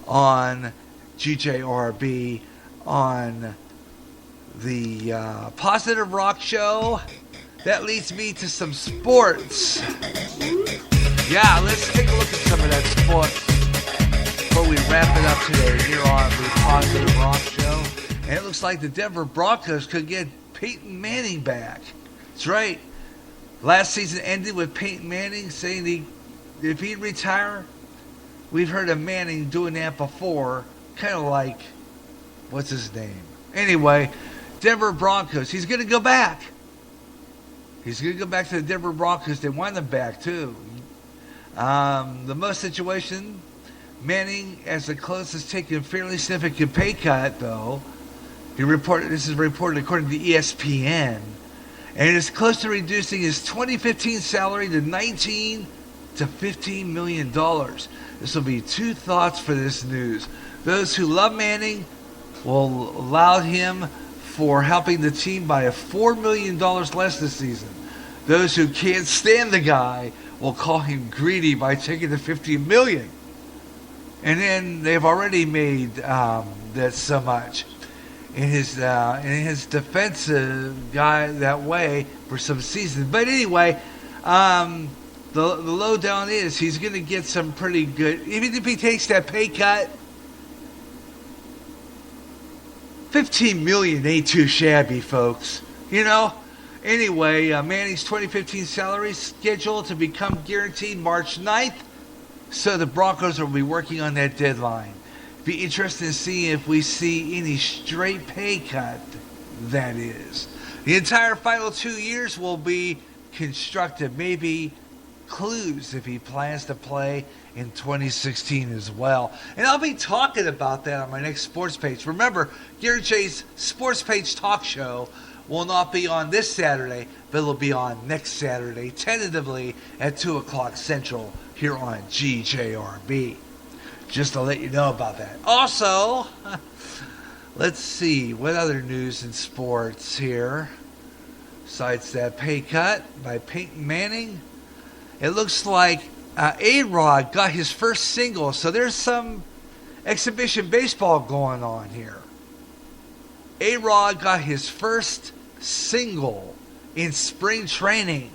on GJRB on the Positive Rock Show. That leads me to some sports. Yeah, let's take a look at some of that sports before we wrap it up today here on the Positive Rock Show. And it looks like the Denver Broncos could get Peyton Manning back. That's right. Last season ended with Peyton Manning saying if he'd retire, we've heard of Manning doing that before. Kind of like, what's his name? Anyway, Denver Broncos. He's going to go back. He's going to go back to the Denver Broncos. They want him back, too. The most situation, Manning, as the closest, taking a fairly significant pay cut, though. This is reported according to ESPN. And is close to reducing his 2015 salary to $19 to $15 million. This will be two thoughts for this news. Those who love Manning will allow him for helping the team by $4 million less this season. Those who can't stand the guy will call him greedy by taking the $50 million. And then they've already made that so much in his defensive guy that way for some seasons. But anyway, the lowdown is he's going to get some pretty good, even if he takes that pay cut. $15 million ain't too shabby, folks. You know. Anyway, Manning's 2015 salary is scheduled to become guaranteed March 9th. So the Broncos will be working on that deadline. Be interested in seeing if we see any straight pay cut, that is. The entire final 2 years will be constructed. Maybe clues if he plans to play in 2016 as well. And I'll be talking about that on my next sports page. Remember, Gary J's Sports Page Talk Show will not be on this Saturday, but it'll be on next Saturday, tentatively at 2 o'clock Central here on GJRB. Just to let you know about that. Also, let's see, what other news in sports here? Besides that pay cut by Peyton Manning, it looks like A-Rod got his first single, so there's some exhibition baseball going on here. A-Rod got his first single in spring training.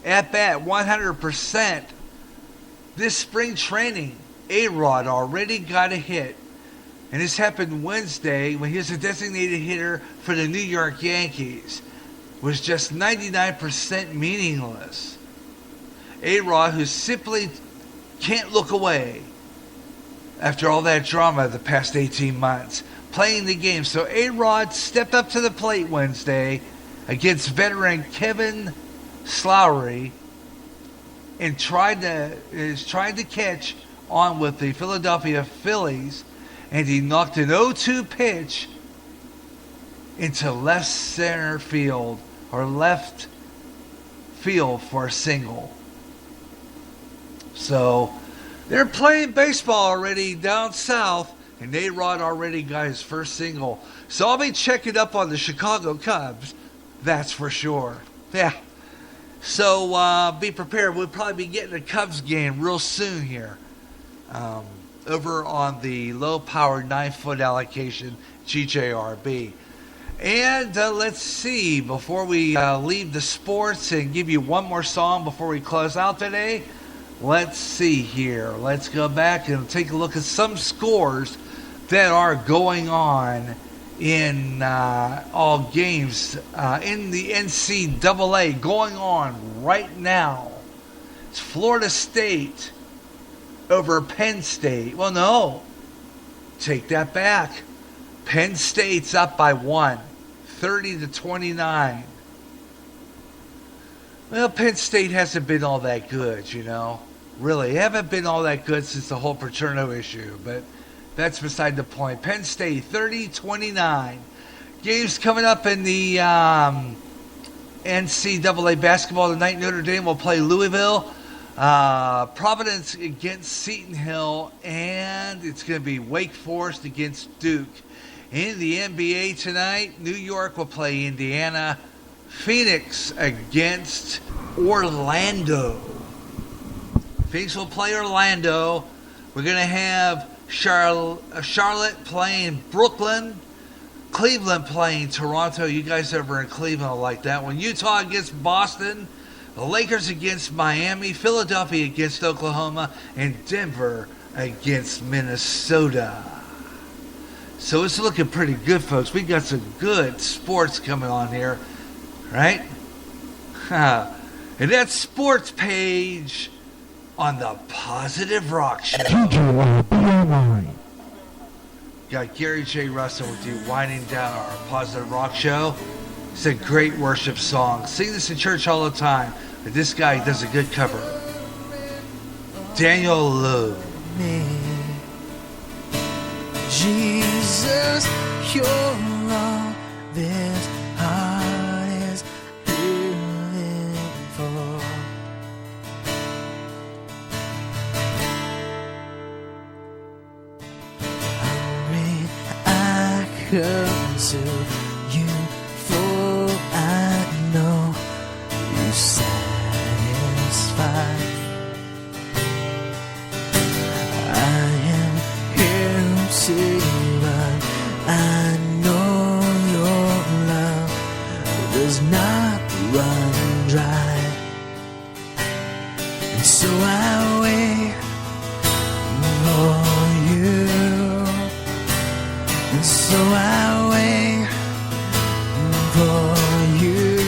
At bat, 100%. This spring training, A-Rod already got a hit. And this happened Wednesday when he was a designated hitter for the New York Yankees. Was just 99% meaningless. A-Rod, who simply can't look away after all that drama the past 18 months, playing the game. So A-Rod stepped up to the plate Wednesday against veteran Kevin Slowry and tried to catch on with the Philadelphia Phillies, and he knocked an 0-2 pitch into left center field or left field for a single. So they're playing baseball already down south, and A-Rod already got his first single. So I'll be checking up on the Chicago Cubs, that's for sure. Yeah. So be prepared. We'll probably be getting a Cubs game real soon here. Over on the low-powered 9-foot allocation, GJRB. And let's see, before we leave the sports and give you one more song before we close out today, let's see here. Let's go back and take a look at some scores that are going on in all games in the NCAA going on right now. It's Florida State over Penn State. Well, no. Take that back. Penn State's up by 1, 30-29. Well, Penn State hasn't been all that good, you know. Really, haven't been all that good since the whole Paterno issue, but that's beside the point. Penn State, 30-29. Games coming up in the NCAA basketball tonight. Notre Dame will play Louisville. Providence against Seton Hill, and it's going to be Wake Forest against Duke. In the NBA tonight, New York will play Indiana. Phoenix against Orlando. Phoenix will play Orlando. We're going to have Charlotte playing Brooklyn, Cleveland playing Toronto. You guys over in Cleveland will like that one. Utah against Boston, the Lakers against Miami, Philadelphia against Oklahoma, and Denver against Minnesota. So it's looking pretty good, folks. We got some good sports coming on here, right? And that sports page on the Positive Rock Show. Got Gary J. Russell with you winding down our Positive Rock Show. It's a great worship song. Sing this in church all the time. But this guy does a good cover. Daniel Lowe. Jesus, you're all this heart is living for. Hungry, I come to you, for I know you satisfy. I am here to run. I know your love does not run dry, and so I wait for you, and so I wait for you.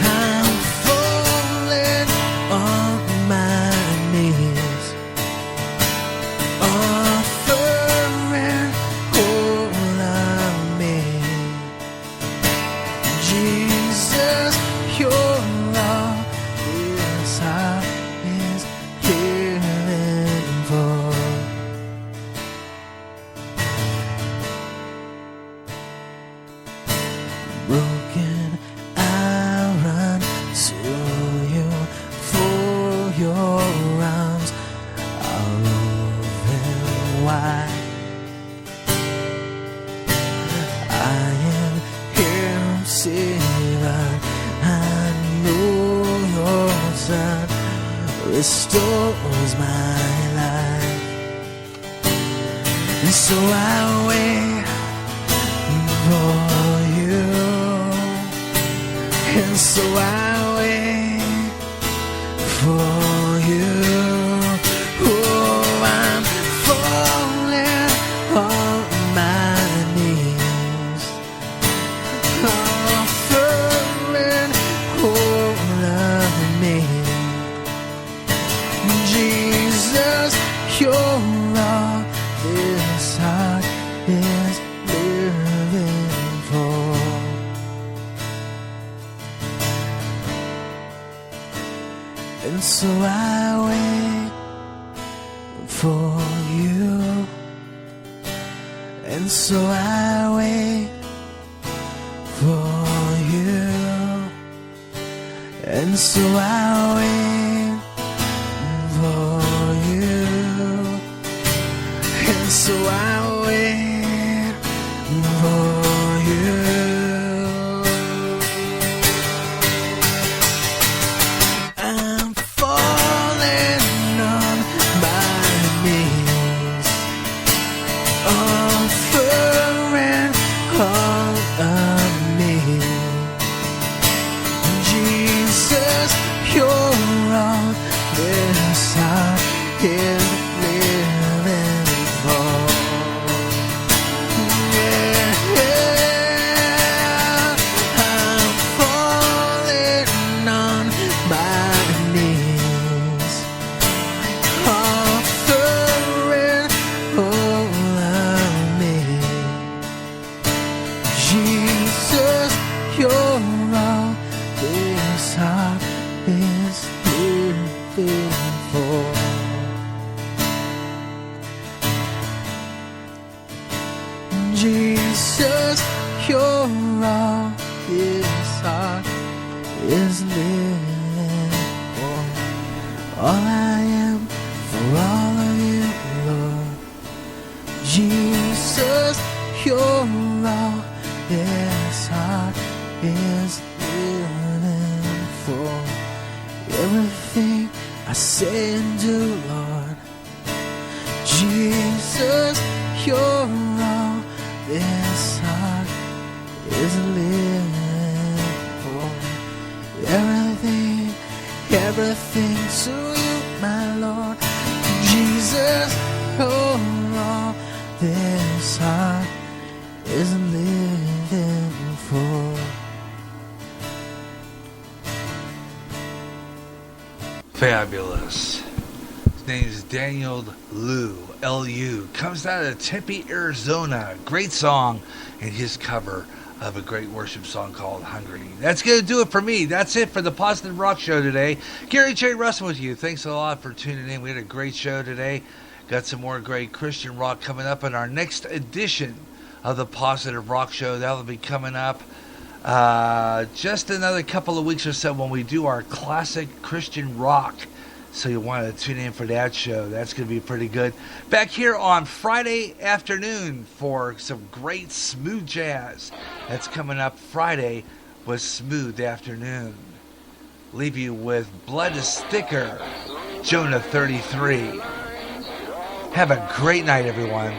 I'm falling on my knees, offering all of me. Jesus, you're all this heart is yearning for. Broken, I run to you, for your arms are open wide. I am here to run. I know your son restores my life, and so I wait for you, and so I wait for you. Oh, I'm falling on my knees, offering all of me. Jesus, you're all this heart is living for. And so I wait for you, and so I wait for you, and so I wait for you, and so I wait for you. I'm falling on my knees, offering all of me. Jesus, you're all this heart is living for. Yeah, I'm falling on my knees, offering all of me. Jesus, you're all this heart is living for. Jesus, you're all this heart is living for. All I am for all of you, Lord. Jesus, you're all this heart is living for. Everything I say and do, Lord, Jesus, you're all this heart is living for. Everything to you, my Lord. Jesus, you're all this heart is living for. Fabulous. His name is Daniel Liu, L-U. Comes out of Tempe, Arizona. Great song and his cover of a great worship song called Hungry. That's going to do it for me. That's it for the Positive Rock Show today. Gary J. Russell with you. Thanks a lot for tuning in. We had a great show today. Got some more great Christian rock coming up in our next edition of the Positive Rock Show. That'll be coming up just another couple of weeks or so when we do our classic Christian rock. So you want to tune in for that show. That's going to be pretty good. Back here on Friday afternoon for some great smooth jazz. That's coming up Friday with Smooth Afternoon. Leave you with Blood is Thicker, Jonah 33. Have a great night, everyone.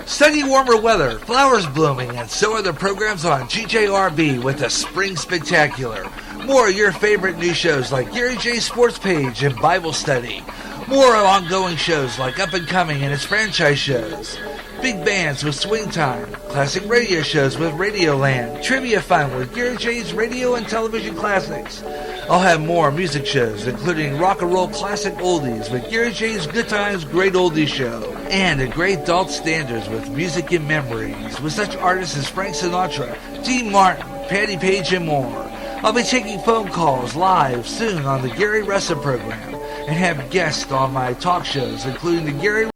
Sunny, warmer weather, flowers blooming, and so are the programs on GJRB with the Spring Spectacular. More of your favorite new shows like Gary J. Sports Page and Bible Study. More of ongoing shows like Up and Coming and its franchise shows. Big bands with Swing Time. Classic radio shows with Radioland. Trivia Fun with Gary J's radio and television classics. I'll have more music shows, including Rock and Roll Classic Oldies with Gary J's Good Times Great Oldies Show. And a great adult standards with Music and Memories with such artists as Frank Sinatra, Dean Martin, Patti Page, and more. I'll be taking phone calls live soon on the Gary Russell program and have guests on my talk shows, including the Gary